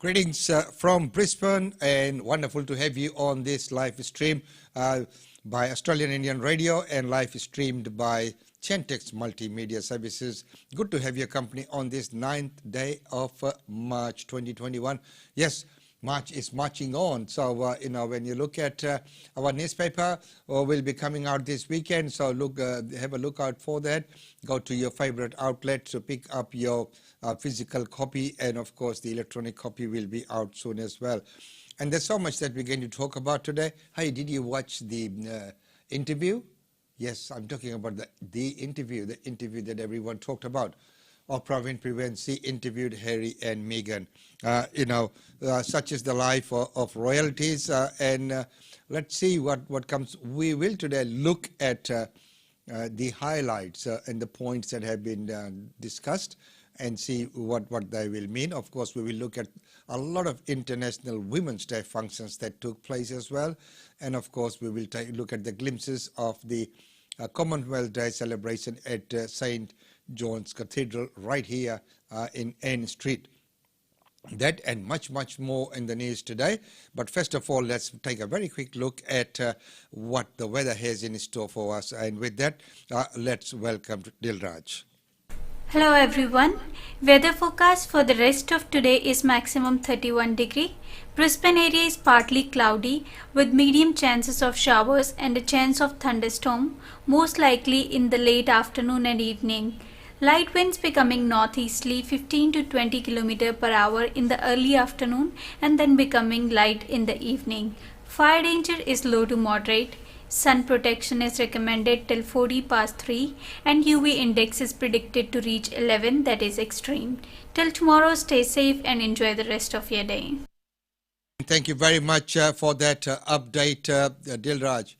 Greetings from Brisbane, and wonderful to have you on this live stream by Australian Indian Radio and live streamed by Chentex Multimedia Services. Good to have your company on this 9th day of March 2021. Yes, March is marching on. So, when you look at our newspaper, will be coming out this weekend. So, have a look out for that. Go to your favorite outlet to pick up your physical copy. And, of course, the electronic copy will be out soon as well. And there's so much that we're going to talk about today. Hey, did you watch the interview? Yes, I'm talking about the interview that everyone talked about. Oprah Winfrey interviewed Harry and Meghan. Such is the life of royalties. And let's see what comes. We will today look at the highlights and the points that have been discussed and see what they will mean. Of course, we will look at a lot of International Women's Day functions that took place as well. And of course, we will look at the glimpses of the Commonwealth Day celebration at St. John's Cathedral right here in N Street. That and much more in the news today. But first of all, let's take a very quick look at what the weather has in store for us. And with that, let's welcome Dilraj. Hello everyone. Weather forecast for the rest of today is maximum 31 degree. Brisbane area is partly cloudy with medium chances of showers and a chance of thunderstorm, most likely in the late afternoon and evening. Light winds becoming northeasterly 15 to 20 km per hour in the early afternoon and then becoming light in the evening. Fire danger is low to moderate. Sun protection is recommended till 40 past 3 and UV index is predicted to reach 11, that is extreme. Till tomorrow, stay safe and enjoy the rest of your day. Thank you very much for that update, Dilraj.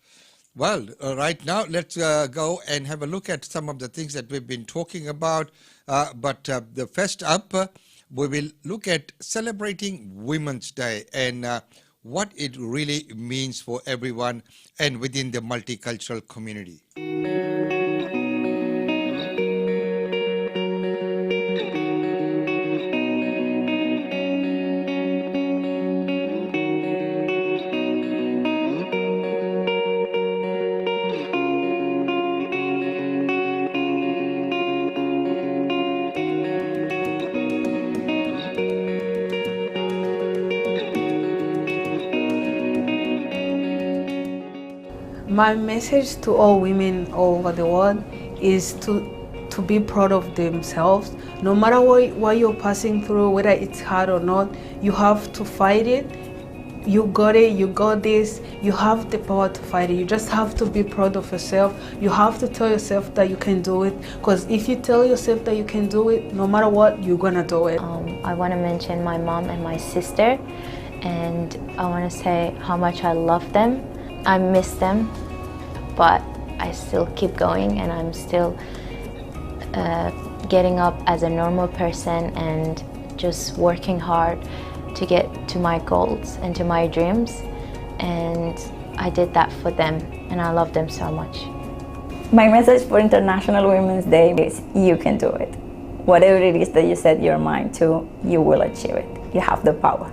Well, right now, let's go and have a look at some of the things that we've been talking about. But the first up, we will look at celebrating Women's Day and what it really means for everyone and within the multicultural community. My message to all women all over the world is to be proud of themselves. No matter what you're passing through, whether it's hard or not, you have to fight it. You got it, you got this, you have the power to fight it. You just have to be proud of yourself. You have to tell yourself that you can do it, because if you tell yourself that you can do it, no matter what, you're gonna do it. I want to mention my mom and my sister, and I want to say how much I love them. I miss them, but I still keep going, and I'm still getting up as a normal person and just working hard to get to my goals and to my dreams. And I did that for them, and I love them so much. My message for International Women's Day is you can do it. Whatever it is that you set your mind to, you will achieve it. You have the power.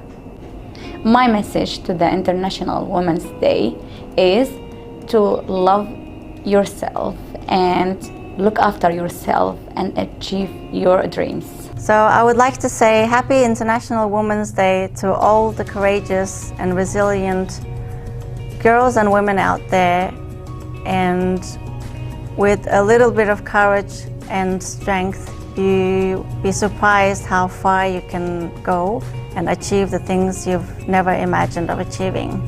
My message to the International Women's Day is to love yourself and look after yourself and achieve your dreams. So I would like to say Happy International Women's Day to all the courageous and resilient girls and women out there. And with a little bit of courage and strength, you'll be surprised how far you can go and achieve the things you've never imagined of achieving.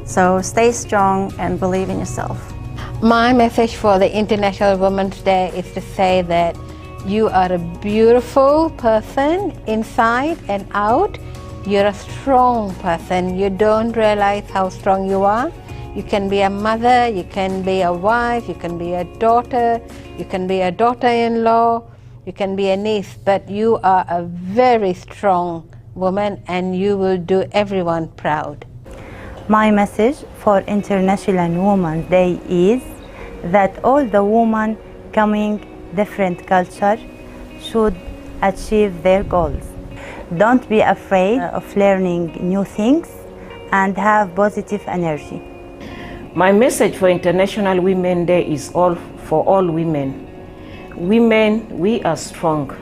So stay strong and believe in yourself. My message for the International Women's Day is to say that you are a beautiful person inside and out. You're a strong person. You don't realize how strong you are. You can be a mother, you can be a wife, you can be a daughter, you can be a daughter-in-law, you can be a niece, but you are a very strong woman and you will do everyone proud. My message for International Women's Day is that all the women coming different culture should achieve their goals. Don't be afraid of learning new things and have positive energy. My message for International Women's Day is all for all women. Women, we are strong.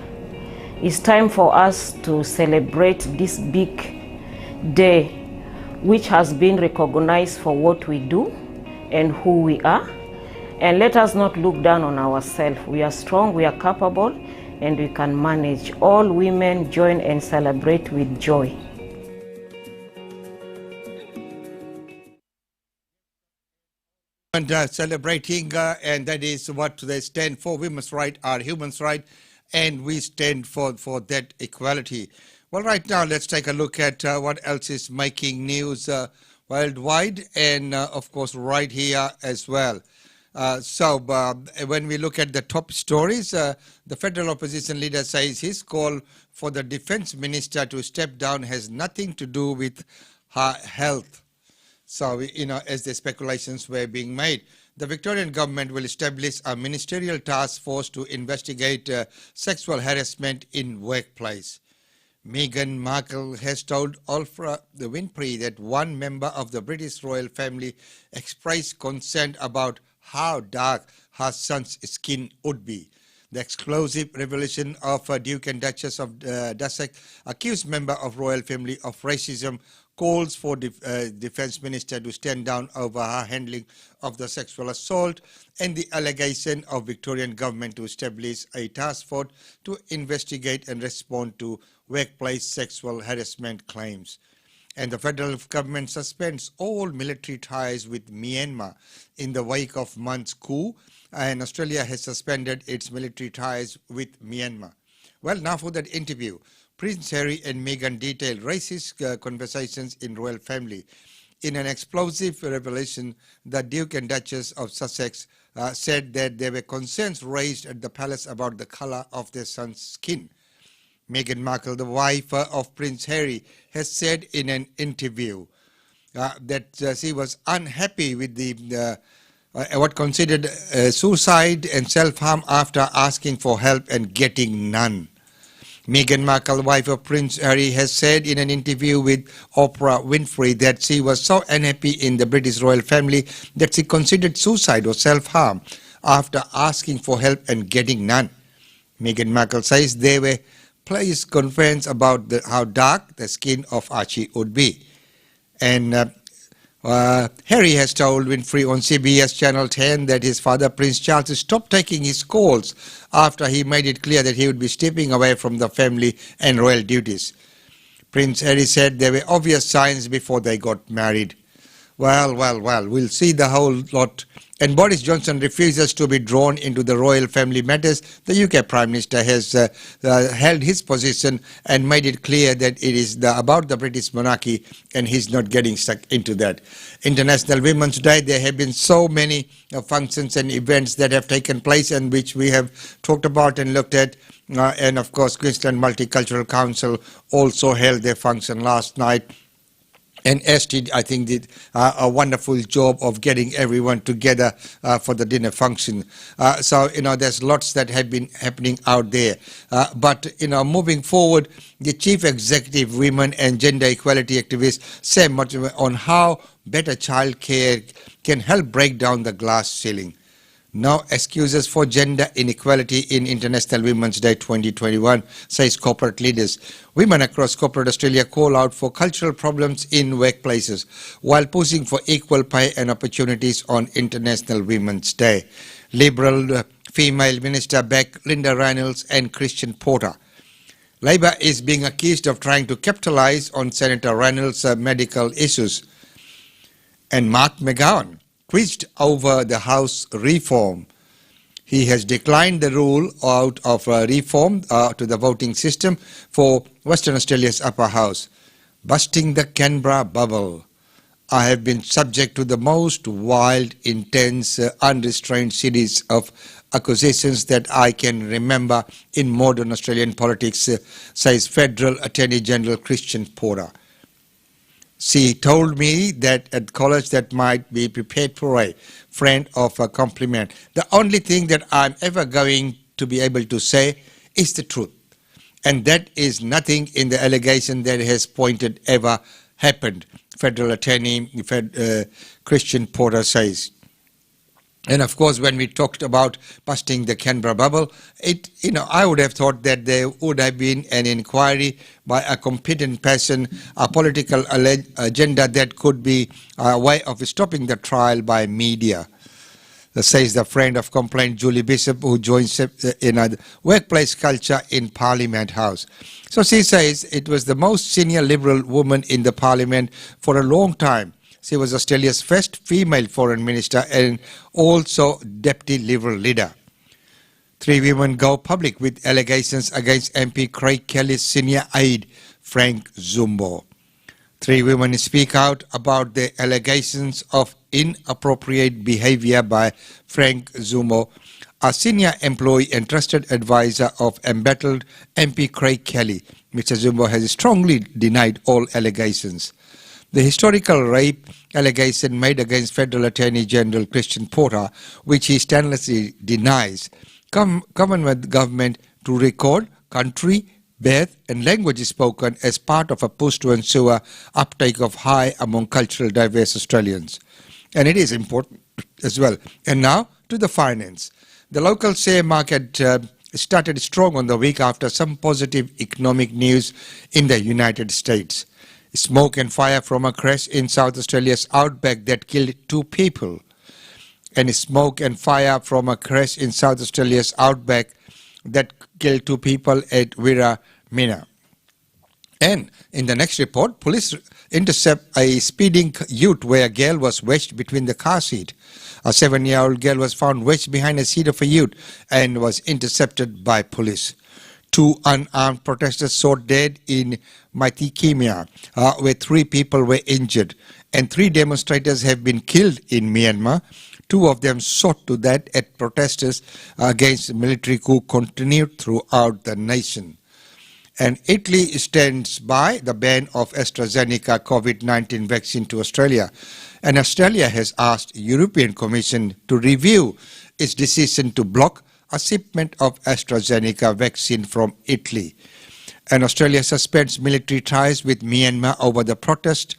It's time for us to celebrate this big day, which has been recognized for what we do and who we are. And let us not look down on ourselves. We are strong, we are capable, and we can manage. All women join and celebrate with joy. And celebrating, and that is what they stand for. Women's rights are human's right, and we stand for that equality. Well, right now, let's take a look at what else is making news worldwide, and of course, right here as well. So when we look at the top stories, the federal opposition leader says his call for the defense minister to step down has nothing to do with her health. So, as the speculations were being made, the Victorian government will establish a ministerial task force to investigate sexual harassment in workplace. Meghan Markle has told Oprah Winfrey that one member of the British royal family expressed concern about how dark her son's skin would be. The exclusive revelation of Duke and Duchess of Sussex, accused member of royal family of racism, calls for defense minister to stand down over her handling of the sexual assault and the allegation of Victorian government to establish a task force to investigate and respond to workplace sexual harassment claims. And the federal government suspends all military ties with Myanmar in the wake of month's coup, and Australia has suspended its military ties with Myanmar. Well, now for that interview. Prince Harry and Meghan detailed racist conversations in royal family. In an explosive revelation, the Duke and Duchess of Sussex said that there were concerns raised at the palace about the color of their son's skin. Meghan Markle, the wife of Prince Harry, has said in an interview that she was unhappy with the what considered suicide and self-harm after asking for help and getting none. Meghan Markle, wife of Prince Harry, has said in an interview with Oprah Winfrey that she was so unhappy in the British royal family that she considered suicide or self-harm after asking for help and getting none. Meghan Markle says there were placed concerns about how dark the skin of Archie would be. And Harry has told Winfrey on CBS Channel 10 that his father, Prince Charles, stopped taking his calls after he made it clear that he would be stepping away from the family and royal duties. Prince Harry said there were obvious signs before they got married. Well, we'll see the whole lot. And Boris Johnson refuses to be drawn into the royal family matters. The UK Prime Minister has held his position and made it clear that it is about the British monarchy, and he's not getting stuck into that. International Women's Day, there have been so many functions and events that have taken place and which we have talked about and looked at. And of course, Queensland Multicultural Council also held their function last night. And ST, I think, did a wonderful job of getting everyone together for the dinner function. So, there's lots that have been happening out there. But, moving forward, the Chief Executive Women and Gender Equality activist said much on how better childcare can help break down the glass ceiling. No excuses for gender inequality in International Women's Day 2021, says corporate leaders. Women across corporate Australia call out for cultural problems in workplaces while pushing for equal pay and opportunities on International Women's Day. Liberal female minister back Linda Reynolds and Christian Porter. Labor is being accused of trying to capitalise on Senator Reynolds' medical issues. And Mark McGowan quizzed over the House reform. He has declined the rule out of reform to the voting system for Western Australia's upper house. Busting the Canberra bubble. I have been subject to the most wild, intense, unrestrained series of accusations that I can remember in modern Australian politics, says Federal Attorney General Christian Porter. She told me that at college that might be prepared for a friend of a compliment. The only thing that I'm ever going to be able to say is the truth. and that is nothing in the allegation that has pointed ever happened, Federal Attorney Christian Porter says. And of course, when we talked about busting the Canberra bubble, I would have thought that there would have been an inquiry by a competent person, a political agenda that could be a way of stopping the trial by media. Says the friend of complaint Julie Bishop, who joins in a workplace culture in Parliament House. So she says it was the most senior Liberal woman in the Parliament for a long time. She was Australia's first female foreign minister and also deputy Liberal leader. 3 women go public with allegations against MP Craig Kelly's senior aide, Frank Zumbo. 3 women speak out about the allegations of inappropriate behavior by Frank Zumbo, a senior employee and trusted advisor of embattled MP Craig Kelly. Mr. Zumbo has strongly denied all allegations. The historical rape allegation made against Federal Attorney General Christian Porter, which he strenuously denies, Commonwealth government to record country, birth and language spoken as part of a push to ensure uptake of high among cultural diverse Australians. And it is important as well. And now to the finance. The local share market started strong on the week after some positive economic news in the United States. Smoke and fire from a crash in South Australia's outback that killed 2 people. And smoke and fire from a crash in South Australia's outback that killed 2 people at Wirra-Mina. And in the next report, police intercept a speeding ute where a girl was wedged between the car seat. A 7-year-old girl was found wedged behind a seat of a ute and was intercepted by police. 2 unarmed protesters shot dead in Maitikimia, where 3 people were injured, and 3 demonstrators have been killed in Myanmar. 2 of them shot to death at protesters against the military coup continued throughout the nation. And Italy stands by the ban of AstraZeneca COVID-19 vaccine to Australia. And Australia has asked the European Commission to review its decision to block a shipment of AstraZeneca vaccine from Italy. And Australia suspends military ties with Myanmar over the protest,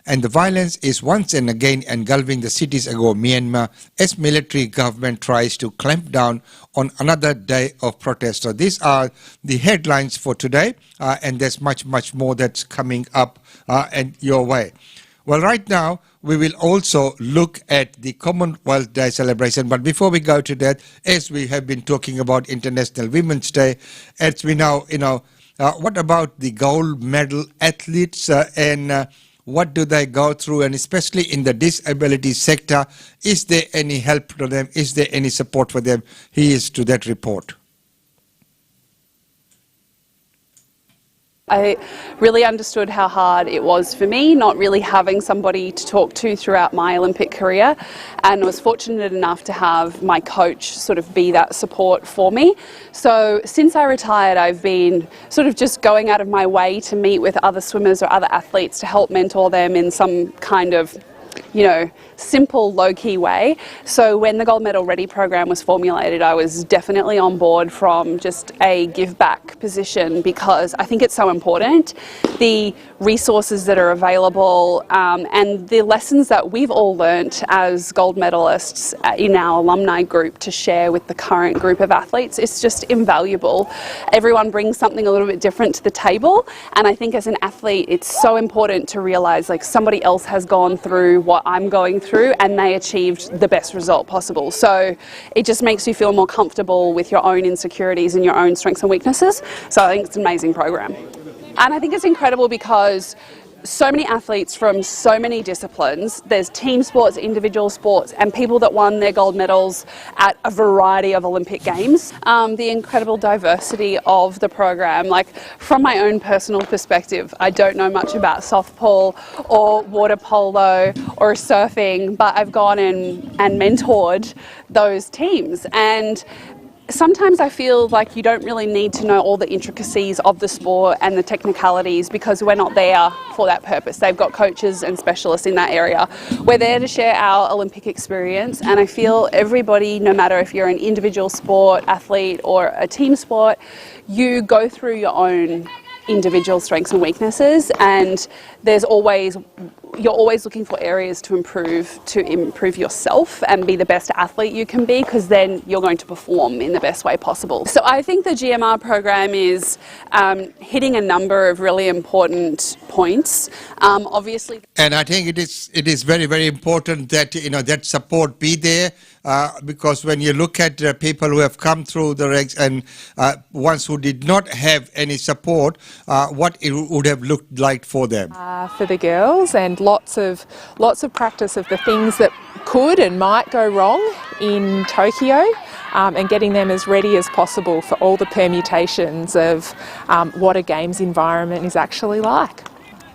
and the violence is once and again engulfing the cities of Myanmar as military government tries to clamp down on another day of protest. So these are the headlines for today, and there's much more that's coming up and your way. Well, right now, we will also look at the Commonwealth Day celebration. But before we go to that, as we have been talking about International Women's Day, as we now, what about the gold medal athletes and what do they go through? And especially in the disability sector, is there any help for them? Is there any support for them? Here's to that report. I really understood how hard it was for me, not really having somebody to talk to throughout my Olympic career, and was fortunate enough to have my coach sort of be that support for me. So since I retired, I've been sort of just going out of my way to meet with other swimmers or other athletes to help mentor them in some kind of simple, low-key way. So when the Gold Medal Ready program was formulated, I was definitely on board from just a give-back position, because I think it's so important. The resources that are available and the lessons that we've all learnt as gold medalists in our alumni group to share with the current group of athletes, it's just invaluable. Everyone brings something a little bit different to the table, and I think as an athlete it's so important to realise like somebody else has gone through what I'm going through and they achieved the best result possible. So it just makes you feel more comfortable with your own insecurities and your own strengths and weaknesses. So I think it's an amazing program. And I think it's incredible because so many athletes from so many disciplines. There's team sports, individual sports, and people that won their gold medals at a variety of Olympic Games. The incredible diversity of the program, like from my own personal perspective, I don't know much about softball or water polo or surfing, but I've gone and mentored those teams, and sometimes I feel like you don't really need to know all the intricacies of the sport and the technicalities because we're not there for that purpose. They've got coaches and specialists in that area. We're there to share our Olympic experience, and I feel everybody, no matter if you're an individual sport, athlete or a team sport, you go through your own individual strengths and weaknesses, and you're always looking for areas to improve yourself and be the best athlete you can be, because then you're going to perform in the best way possible. So I think the GMR program is hitting a number of really important points. Obviously, and I think it is very, very important that that support be there, because when you look at people who have come through the ranks and ones who did not have any support, what it would have looked like for them. For the girls, and lots of practice of the things that could and might go wrong in Tokyo, and getting them as ready as possible for all the permutations of what a games environment is actually like.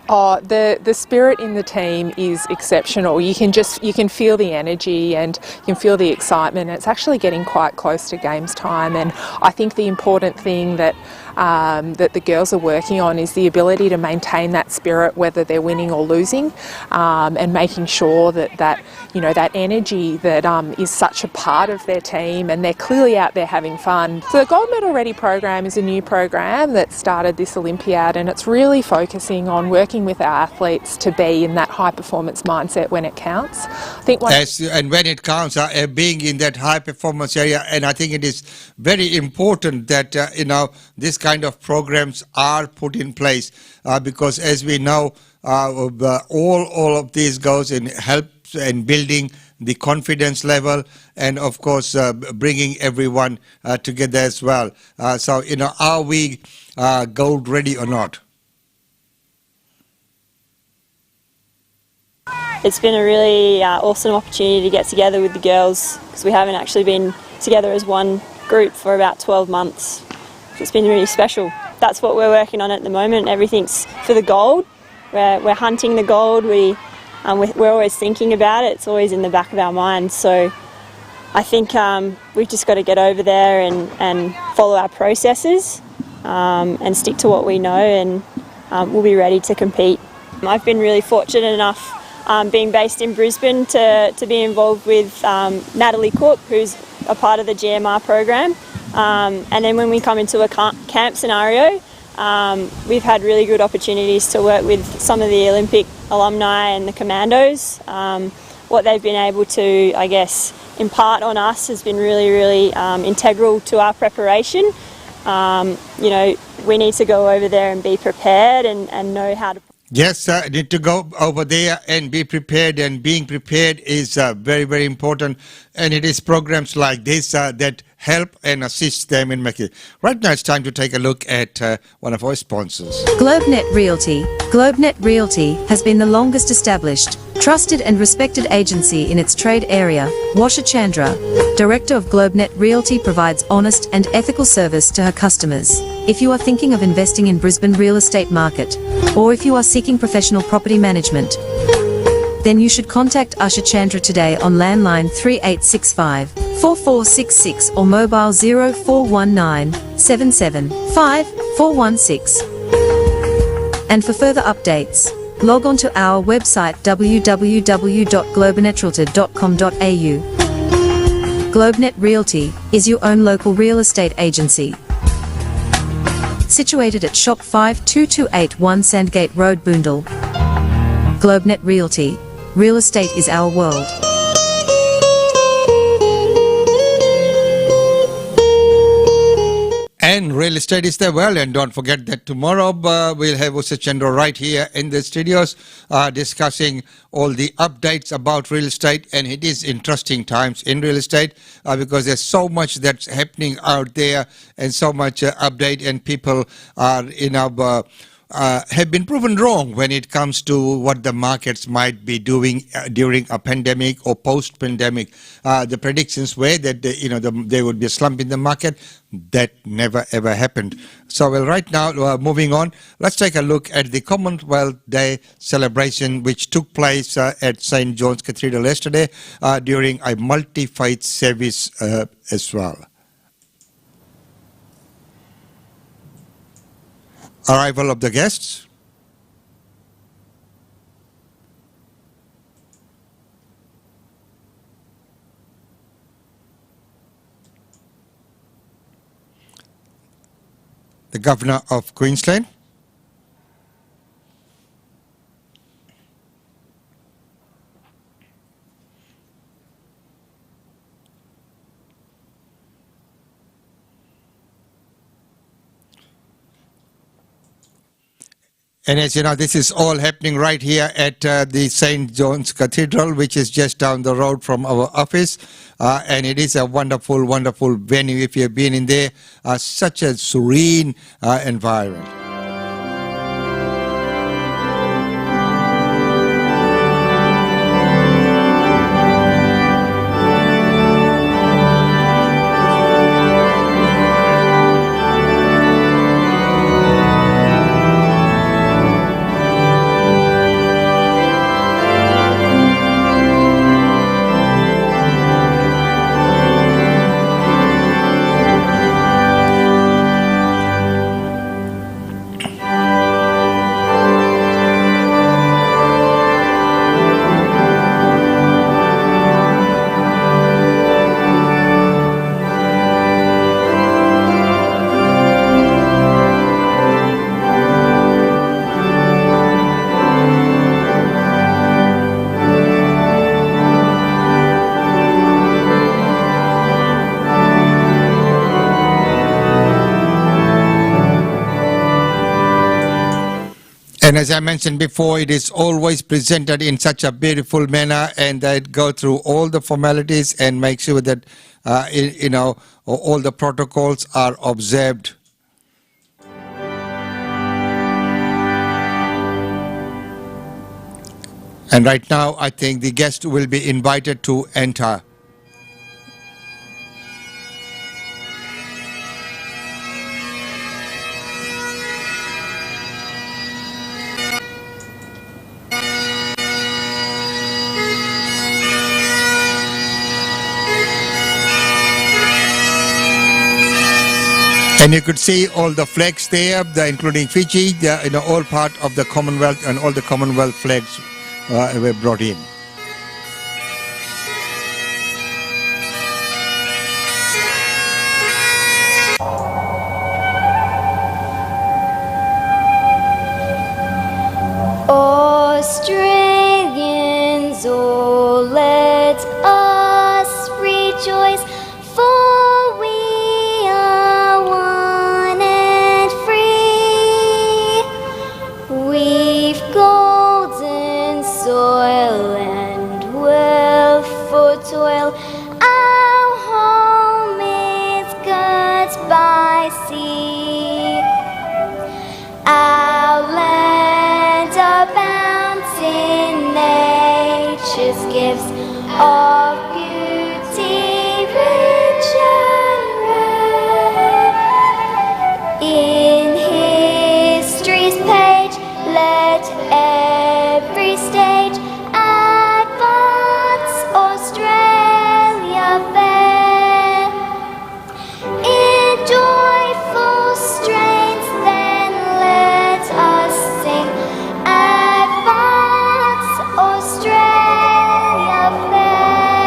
Oh, the spirit in the team is exceptional. You can feel the energy and you can feel the excitement. It's actually getting quite close to games time, and I think the important thing that the girls are working on is the ability to maintain that spirit whether they're winning or losing, and making sure that energy that is such a part of their team, and they're clearly out there having fun. So the Gold Medal Ready program is a new program that started this Olympiad, and it's really focusing on working with our athletes to be in that high performance mindset when it counts. I think and when it counts, being in that high performance area, and I think it is very important that this kind of programs are put in place, because as we know, all of this goes in helps in building the confidence level, and of course bringing everyone together as well. So are we gold ready or not? It's been a really awesome opportunity to get together with the girls, because we haven't actually been together as one group for about 12 months. It's been really special. That's what we're working on at the moment. Everything's for the gold. We're hunting the gold. We're always thinking about it. It's always in the back of our minds. So I think we've just got to get over there and follow our processes, and stick to what we know, and we'll be ready to compete. I've been really fortunate enough, being based in Brisbane, to be involved with Natalie Cook, who's a part of the GMR program. And then when we come into a camp scenario, we've had really good opportunities to work with some of the Olympic alumni and the commandos. What they've been able to, I guess, impart on us has been really, really integral to our preparation. We need to go over there and be prepared and know how to. Yes, need to go over there and be prepared, and being prepared is very, very important, and it is programs like this that help and assist them in making it. Right now it's time to take a look at one of our sponsors. GlobeNet Realty. GlobeNet Realty has been the longest established, trusted and respected agency in its trade area. Washa Chandra, Director of GlobeNet Realty, provides honest and ethical service to her customers. If you are thinking of investing in Brisbane real estate market, or if you are seeking professional property management, then you should contact Asha Chandra today on landline 3865 4466 or mobile 0419 775 416. And for further updates, log on to our website www.globenetralty.com.au. GlobeNet Realty is your own local real estate agency. Situated at Shop 52281 Sandgate Road, Boondall. GlobeNet Realty. Real estate is our world. And real estate is the world, and don't forget that tomorrow we'll have Usha Chandra right here in the studios discussing all the updates about real estate. And it is interesting times in real estate because there's so much that's happening out there, and so much update, and people are have been proven wrong when it comes to what the markets might be doing during a pandemic or post-pandemic. The predictions were that there would be a slump in the market. That never ever happened. So well, right now, moving on, let's take a look at the Commonwealth Day celebration, which took place at St. John's Cathedral yesterday during a multi-faith service as well. arrival of the guests. The Governor of Queensland. And as you know, this is all happening right here at the St. John's Cathedral, which is just down the road from our office. And it is a wonderful, wonderful venue. If you've been in there, such a serene environment. And as I mentioned before, it is always presented in such a beautiful manner, and that go through all the formalities and make sure that you know, all the protocols are observed. And right now, I think the guest will be invited to enter. And you could see all the flags there, including Fiji, you know, all part of the Commonwealth, and all the Commonwealth flags were brought in. Australians, oh, let us rejoice, for we are one and free. We've golden soil and wealth for toil. Our home is girt by sea. Our land abounds in nature's gifts of beauty, rich and rare. In history's page, let every stage advance Australia fair. In joyful strains, then let us sing, advance Australia fair.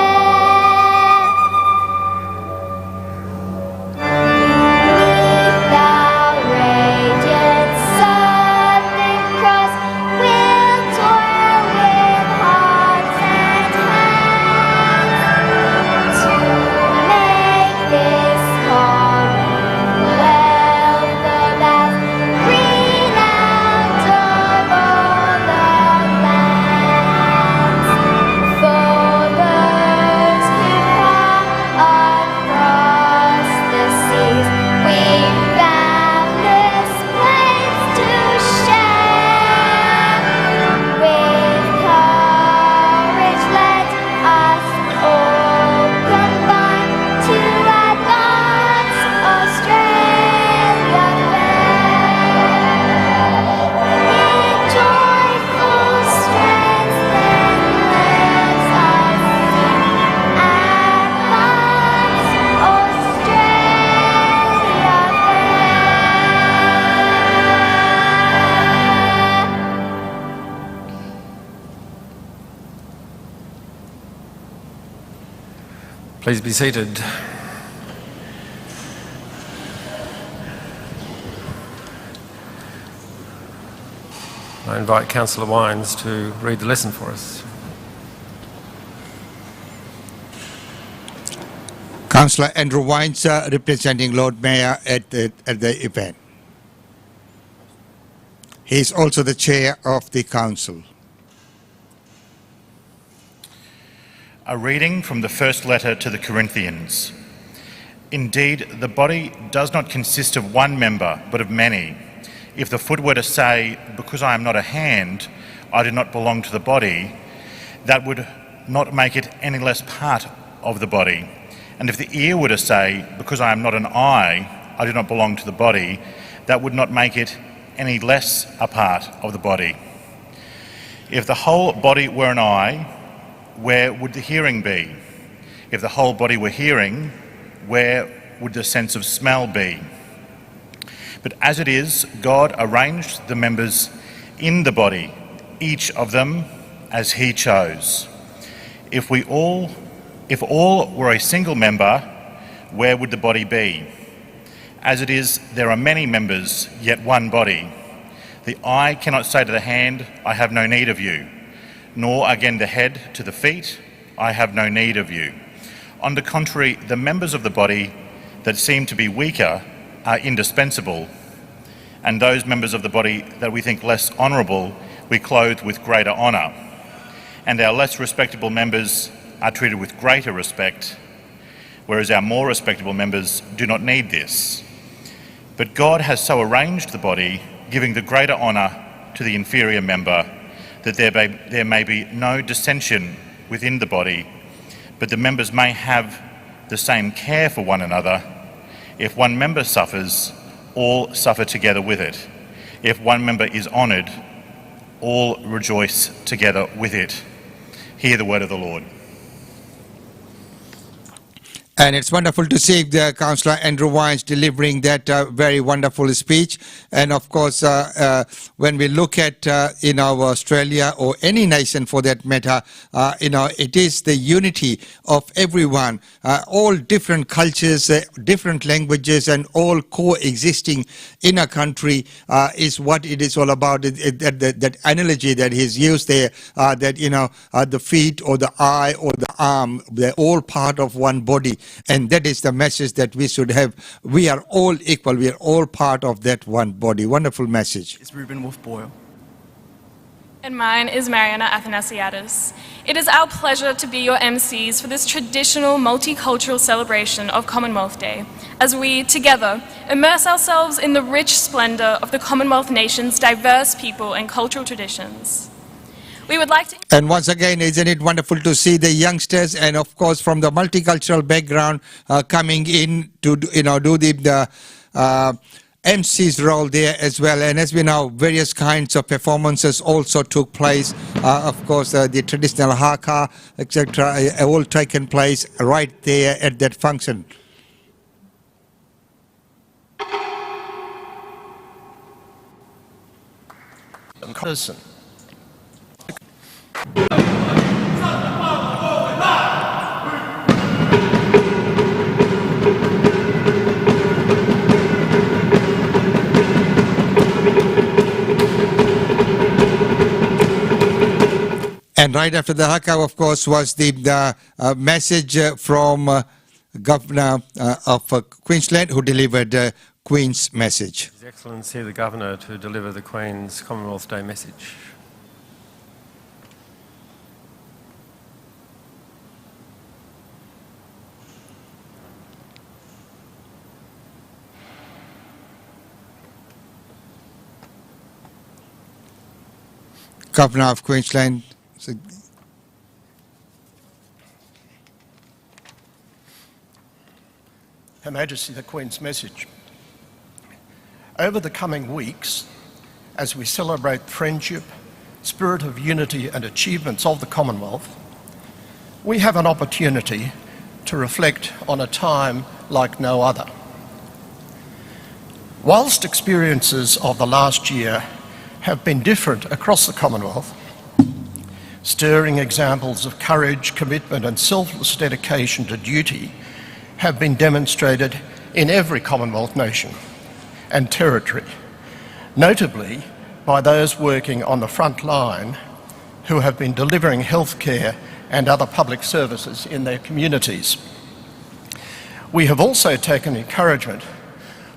Please be seated. I invite Councillor Wines to read the lesson for us. Councillor Andrew Wines, representing Lord Mayor at the event. He is also the chair of the council. A reading from the first letter to the Corinthians. Indeed, the body does not consist of one member, but of many. If the foot were to say, because I am not a hand, I do not belong to the body, that would not make it any less part of the body. And if the ear were to say, because I am not an eye, I do not belong to the body, that would not make it any less a part of the body. If the whole body were an eye, where would the hearing be? If the whole body were hearing, where would the sense of smell be? But as it is, God arranged the members in the body, each of them as he chose. If all were a single member, where would the body be? As it is, there are many members, yet one body. The eye cannot say to the hand, I have no need of you, nor again the head to the feet, I have no need of you. On the contrary, the members of the body that seem to be weaker are indispensable, and those members of the body that we think less honourable we clothe with greater honour, and our less respectable members are treated with greater respect, whereas our more respectable members do not need this. But God has so arranged the body, giving the greater honour to the inferior member, that there may be no dissension within the body, but the members may have the same care for one another. If one member suffers, all suffer together with it. If one member is honoured, all rejoice together with it. Hear the word of the Lord. And it's wonderful to see the Councillor Andrew Wines delivering that very wonderful speech. And of course, when we look at Australia or any nation for that matter, it is the unity of everyone, all different cultures, different languages, and all coexisting in a country is what it is all about. That analogy that he's used there, the feet or the eye or the arm, they're all part of one body. And that is the message that we should have. We are all equal. We are all part of that one body. Wonderful message. It's Ruben Wolf-Boyle. And mine is Mariana Athanasiadis. It is our pleasure to be your MCs for this traditional multicultural celebration of Commonwealth Day, as we, together, immerse ourselves in the rich splendour of the Commonwealth nation's diverse people and cultural traditions. We would like to... And once again, isn't it wonderful to see the youngsters and of course from the multicultural background coming in to do the MC's role there as well. And as we know, various kinds of performances also took place. Of course, the traditional haka, etc., all taken place right there at that function. Person. And right after the haka, of course, was the message from Governor of Queensland, who delivered Queen's message. His Excellency the Governor to deliver the Queen's Commonwealth Day message. Governor of Queensland. Her Majesty the Queen's message. Over the coming weeks, as we celebrate friendship, spirit of unity and achievements of the Commonwealth, we have an opportunity to reflect on a time like no other. Whilst experiences of the last year have been different across the Commonwealth, Stirring examples of courage, commitment and selfless dedication to duty have been demonstrated in every Commonwealth nation and territory, notably by those working on the front line who have been delivering healthcare and other public services in their communities. We have also taken encouragement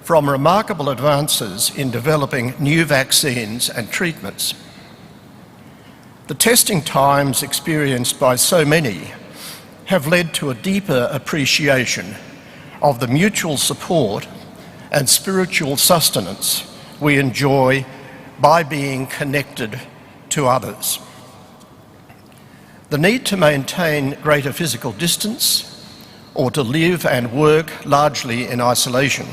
from remarkable advances in developing new vaccines and treatments. The testing times experienced by so many have led to a deeper appreciation of the mutual support and spiritual sustenance we enjoy by being connected to others. The need to maintain greater physical distance or to live and work largely in isolation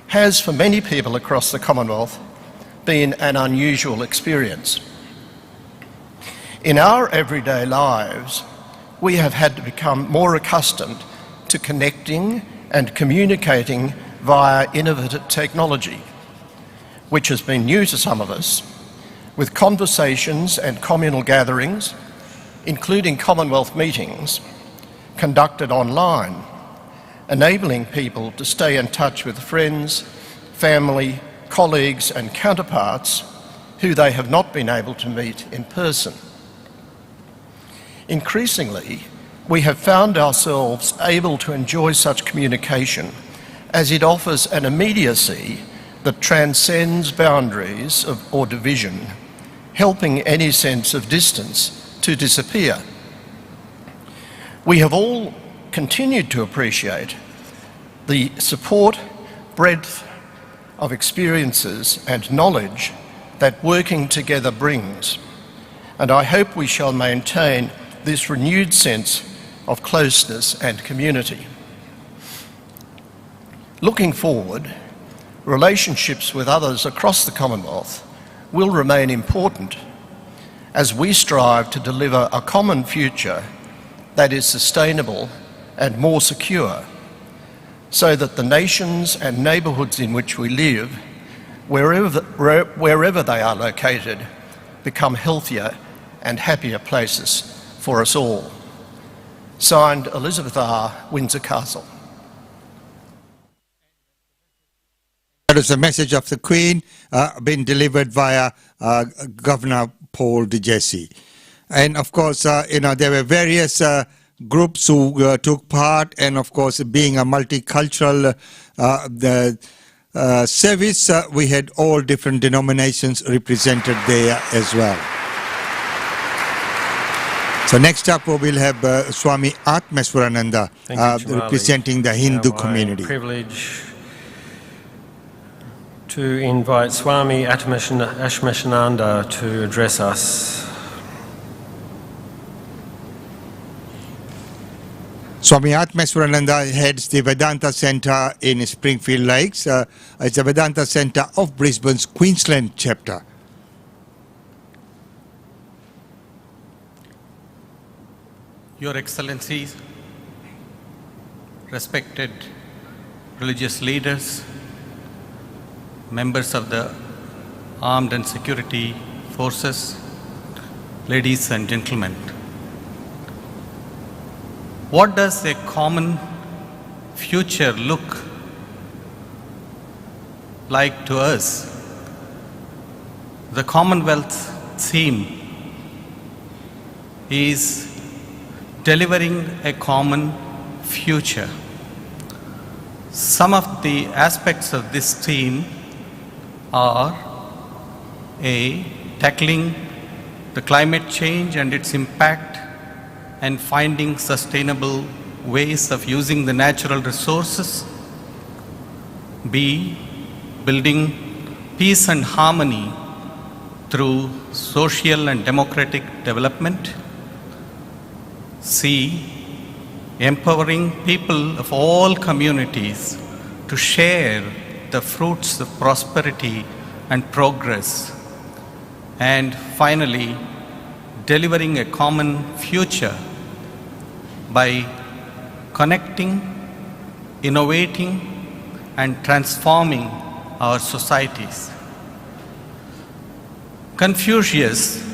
has, for many people across the Commonwealth, been an unusual experience. In our everyday lives, we have had to become more accustomed to connecting and communicating via innovative technology, which has been new to some of us, with conversations and communal gatherings, including Commonwealth meetings, conducted online, enabling people to stay in touch with friends, family, colleagues and counterparts who they have not been able to meet in person. Increasingly, we have found ourselves able to enjoy such communication as it offers an immediacy that transcends boundaries or division, helping any sense of distance to disappear. We have all continued to appreciate the support, breadth of experiences and knowledge that working together brings, and I hope we shall maintain this renewed sense of closeness and community. Looking forward, relationships with others across the Commonwealth will remain important as we strive to deliver a common future that is sustainable and more secure, so that the nations and neighbourhoods in which we live, wherever they are located, become healthier and happier places for us all. Signed, Elizabeth R., Windsor Castle. That is a message of the Queen being delivered via Governor Paul de Jesse. And of course, there were various groups who took part, and of course, being a multicultural service, we had all different denominations represented there as well. So next up, we'll have Swami Atmeswarananda representing the Hindu community. Privilege to invite Swami Atmeswarananda to address us. Swami Atmeswarananda heads the Vedanta Centre in Springfield Lakes. It's a Vedanta Centre of Brisbane's Queensland chapter. Your Excellencies, respected religious leaders, members of the armed and security forces, ladies and gentlemen. What does a common future look like to us? The Commonwealth theme is delivering a common future. Some of the aspects of this theme are tackling the climate change and its impact and finding sustainable ways of using the natural resources. B, building peace and harmony through social and democratic development. C, empowering people of all communities to share the fruits of prosperity and progress. And finally, delivering a common future by connecting, innovating, and transforming our societies. Confucius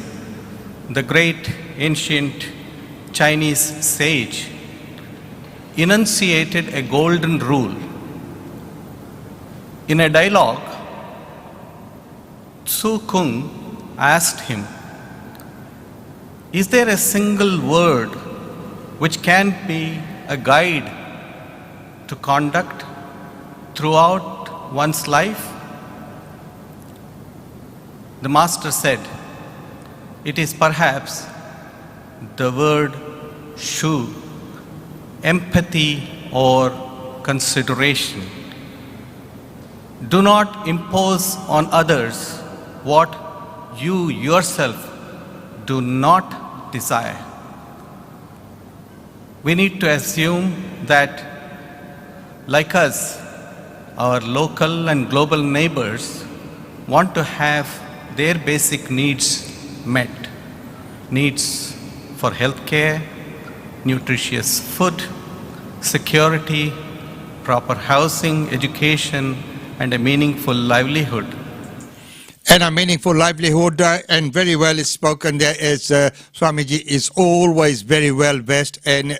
the great ancient Chinese sage, enunciated a golden rule. In a dialogue, Tzu Kung asked him, "Is there a single word which can be a guide to conduct throughout one's life?" The master said, "It is perhaps the word shu, empathy or consideration. Do not impose on others what you yourself do not desire." We need to assume that, like us, our local and global neighbors want to have their basic needs met. Needs for healthcare, nutritious food, security, proper housing, education, and a meaningful livelihood. And a meaningful livelihood, and very well spoken there, as Swamiji is always very well versed and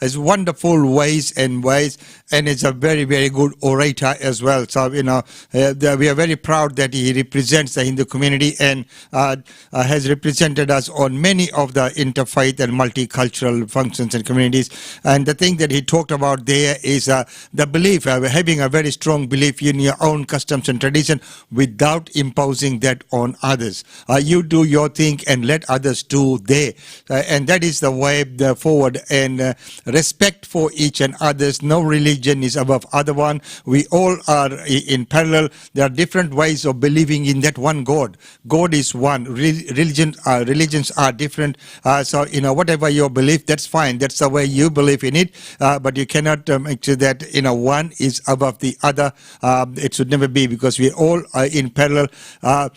has wonderful ways, and is a very, very good orator as well. So we are very proud that he represents the Hindu community and has represented us on many of the interfaith and multicultural functions and communities. And the thing that he talked about there is the belief, having a very strong belief in your own customs and tradition without imposing that on others. You do your thing and let others do theirs. And that is the way forward. And respect for each and others. No religion is above other one. We all are in parallel. There are different ways of believing in that one God. God is one. Religions are different. So, whatever your belief, that's fine. That's the way you believe in it. But you cannot make sure that, one is above the other. It should never be, because we all are in parallel. A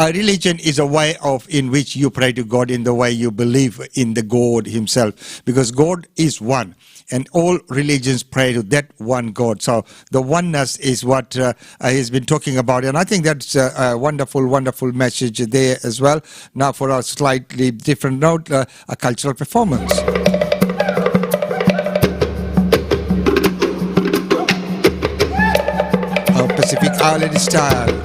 religion is a way in which you pray to God in the way you believe in the God himself, because God is one and all religions pray to that one God. So the oneness is what he's been talking about, and I think that's a wonderful, wonderful message there as well. Now for a slightly different note, a cultural performance. Pacific Island style.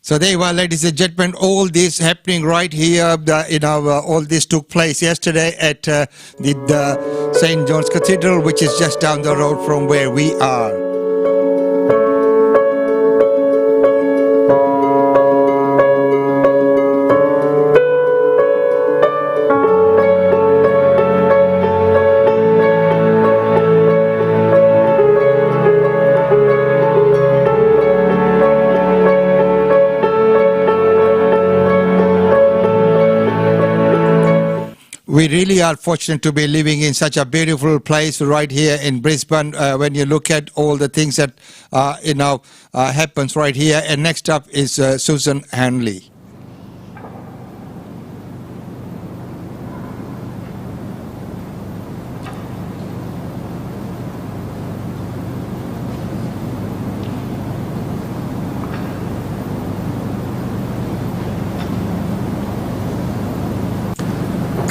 So there you are, ladies and gentlemen, all this happening right here. All this took place yesterday at the St. John's Cathedral, which is just down the road from where we are. We really are fortunate to be living in such a beautiful place right here in Brisbane. When you look at all the things that happens right here. And next up is Susan Hanley.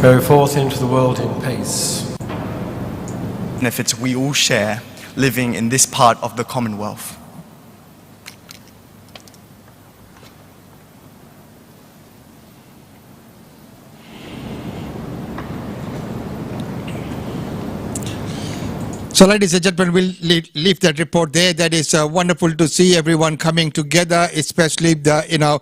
Go forth into the world in peace. Benefits we all share living in this part of the Commonwealth. So, ladies and gentlemen, we'll leave that report there. That is wonderful to see everyone coming together, especially in a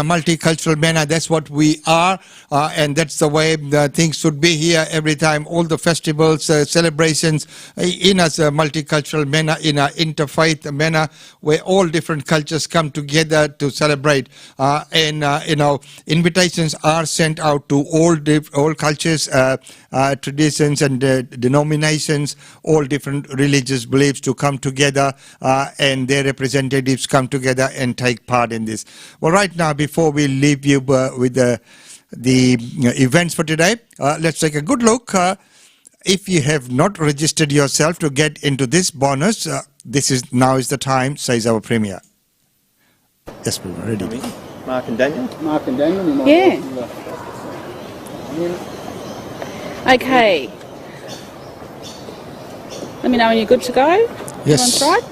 multicultural manner. That's what we are, and that's the way things should be here every time. All the festivals, celebrations, in a multicultural manner, in an interfaith manner, where all different cultures come together to celebrate. Invitations are sent out to all cultures, traditions, and denominations. All different religious beliefs to come together, and their representatives come together and take part in this. Well, right now, before we leave you with the events for today, let's take a good look. If you have not registered yourself to get into this bonus, now is the time, says our Premier. Yes, we're ready. Mark and Daniel? Mark and Daniel? Yeah. Okay. Let me know when you're good to go. Yes. Everyone's right?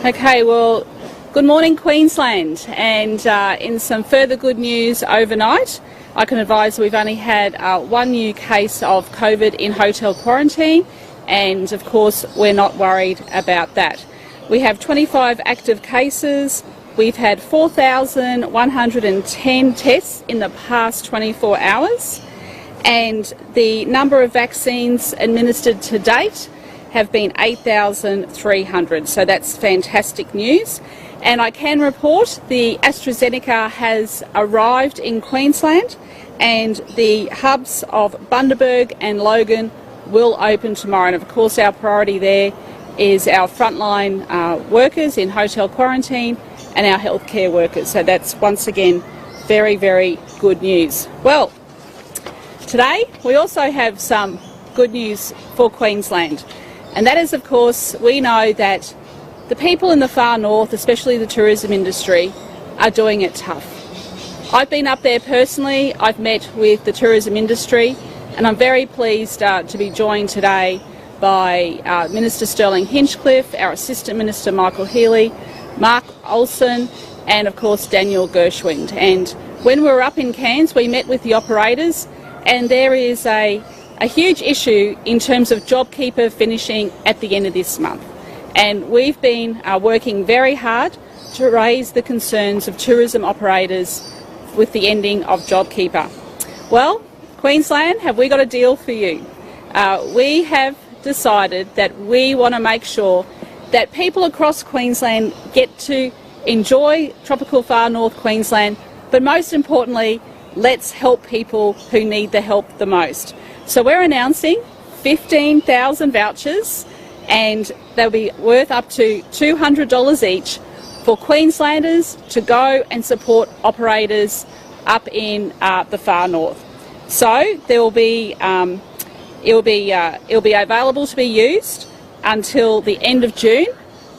Okay, well, good morning, Queensland. And in some further good news overnight, I can advise we've only had one new case of COVID in hotel quarantine. And, of course, we're not worried about that. We have 25 active cases. We've had 4,110 tests in the past 24 hours. And the number of vaccines administered to date have been 8,300. So that's fantastic news. And I can report the AstraZeneca has arrived in Queensland, and the hubs of Bundaberg and Logan will open tomorrow. And of course our priority there is our frontline workers in hotel quarantine and our healthcare workers. So that's once again very, very good news. Well, today we also have some good news for Queensland, and that is, of course, we know that the people in the far north, especially the tourism industry, are doing it tough. I've been up there personally, I've met with the tourism industry, and I'm very pleased to be joined today by Minister Sterling Hinchcliffe, our Assistant Minister Michael Healy, Mark Olsen, and of course Daniel Gershwind. And when we were up in Cairns, we met with the operators, and there is a huge issue in terms of JobKeeper finishing at the end of this month. And we've been working very hard to raise the concerns of tourism operators with the ending of JobKeeper. Well, Queensland, have we got a deal for you? We have decided that we want to make sure that people across Queensland get to enjoy tropical far north Queensland, but most importantly, let's help people who need the help the most. So we're announcing 15,000 vouchers, and they'll be worth up to $200 each for Queenslanders to go and support operators up in the far north. So there will be it'll be available to be used until the end of June.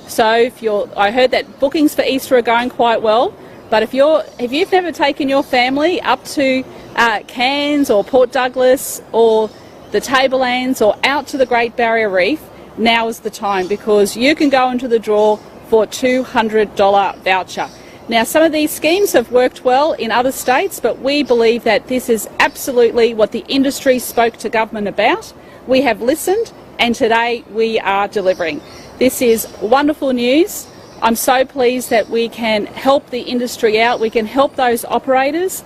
So I heard that bookings for Easter are going quite well. But if you've never taken your family up to Cairns or Port Douglas or the Tablelands or out to the Great Barrier Reef, now is the time, because you can go into the draw for a $200 voucher. Now, some of these schemes have worked well in other states, but we believe that this is absolutely what the industry spoke to government about. We have listened, and today we are delivering. This is wonderful news. I'm so pleased that we can help the industry out. We can help those operators.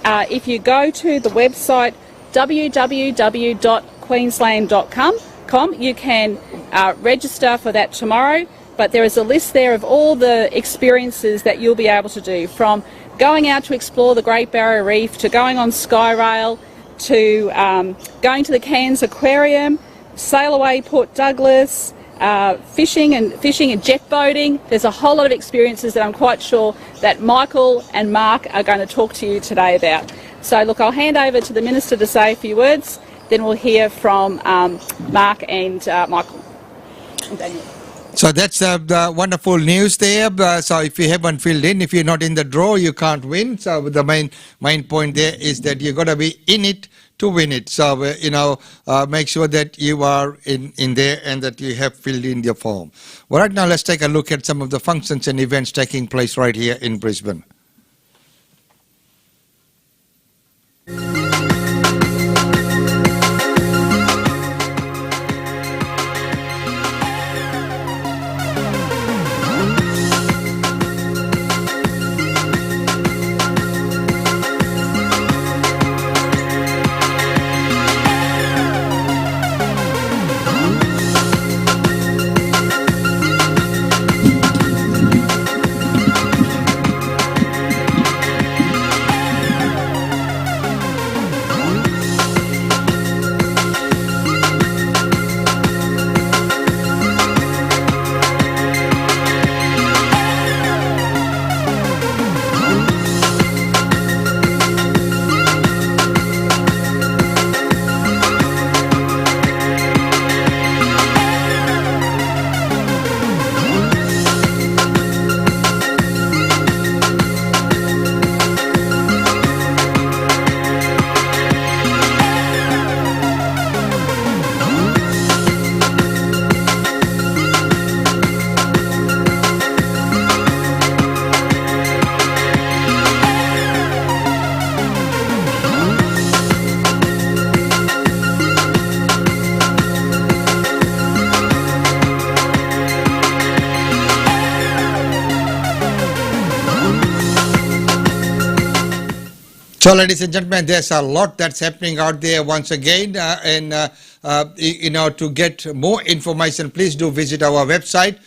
If you go to the website www.queensland.com, you can register for that tomorrow. But there is a list there of all the experiences that you'll be able to do, from going out to explore the Great Barrier Reef, to going on Skyrail, to going to the Cairns Aquarium, sail away Port Douglas, fishing and jet boating. There's a whole lot of experiences that I'm quite sure that Michael and Mark are going to talk to you today about. So look, I'll hand over to the Minister to say a few words, then we'll hear from Mark and Michael and Daniel. So that's the wonderful news there. So if you haven't filled in, if you're not in the draw, you can't win. So the main point there is that you've got to be in it to win it. So, make sure that you are in there and that you have filled in your form. Well, right now, let's take a look at some of the functions and events taking place right here in Brisbane. So, ladies and gentlemen, there's a lot that's happening out there once again. To get more information, please do visit our website.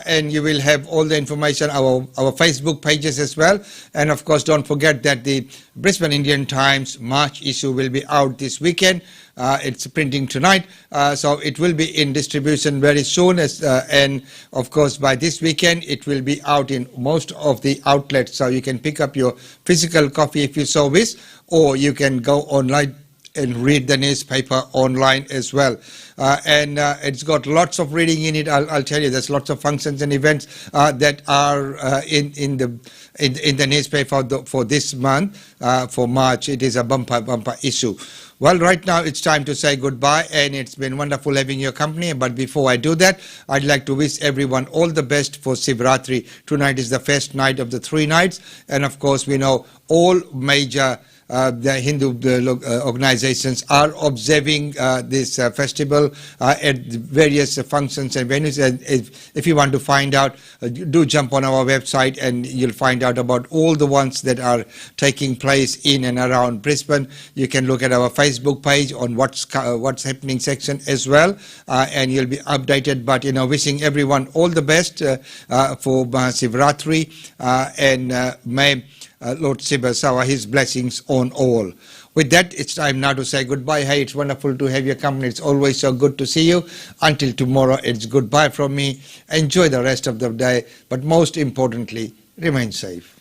And you will have all the information, our Facebook pages as well. And of course, don't forget that the Brisbane Indian Times March issue will be out this weekend. It's printing tonight, so it will be in distribution very soon. And of course, by this weekend, it will be out in most of the outlets. So you can pick up your physical copy if you so wish, or you can go online and read the newspaper online as well. It's got lots of reading in it. I'll tell you, there's lots of functions and events that are in the newspaper for this month, for March. It is a bumper issue. Well, right now it's time to say goodbye, and it's been wonderful having your company. But before I do that, I'd like to wish everyone all the best for Sivratri. Tonight is the first night of the 3 nights, and of course we know all major the Hindu organizations are observing this festival at various functions and venues. And if you want to find out, do jump on our website and you'll find out about all the ones that are taking place in and around Brisbane. You can look at our Facebook page on what's happening section as well, and you'll be updated. But wishing everyone all the best for Sivratri, and may Lord Shiva shower his blessings on all. With that, it's time now to say goodbye. Hey, it's wonderful to have your company. It's always so good to see you. Until tomorrow, it's goodbye from me. Enjoy the rest of the day, but most importantly, remain safe.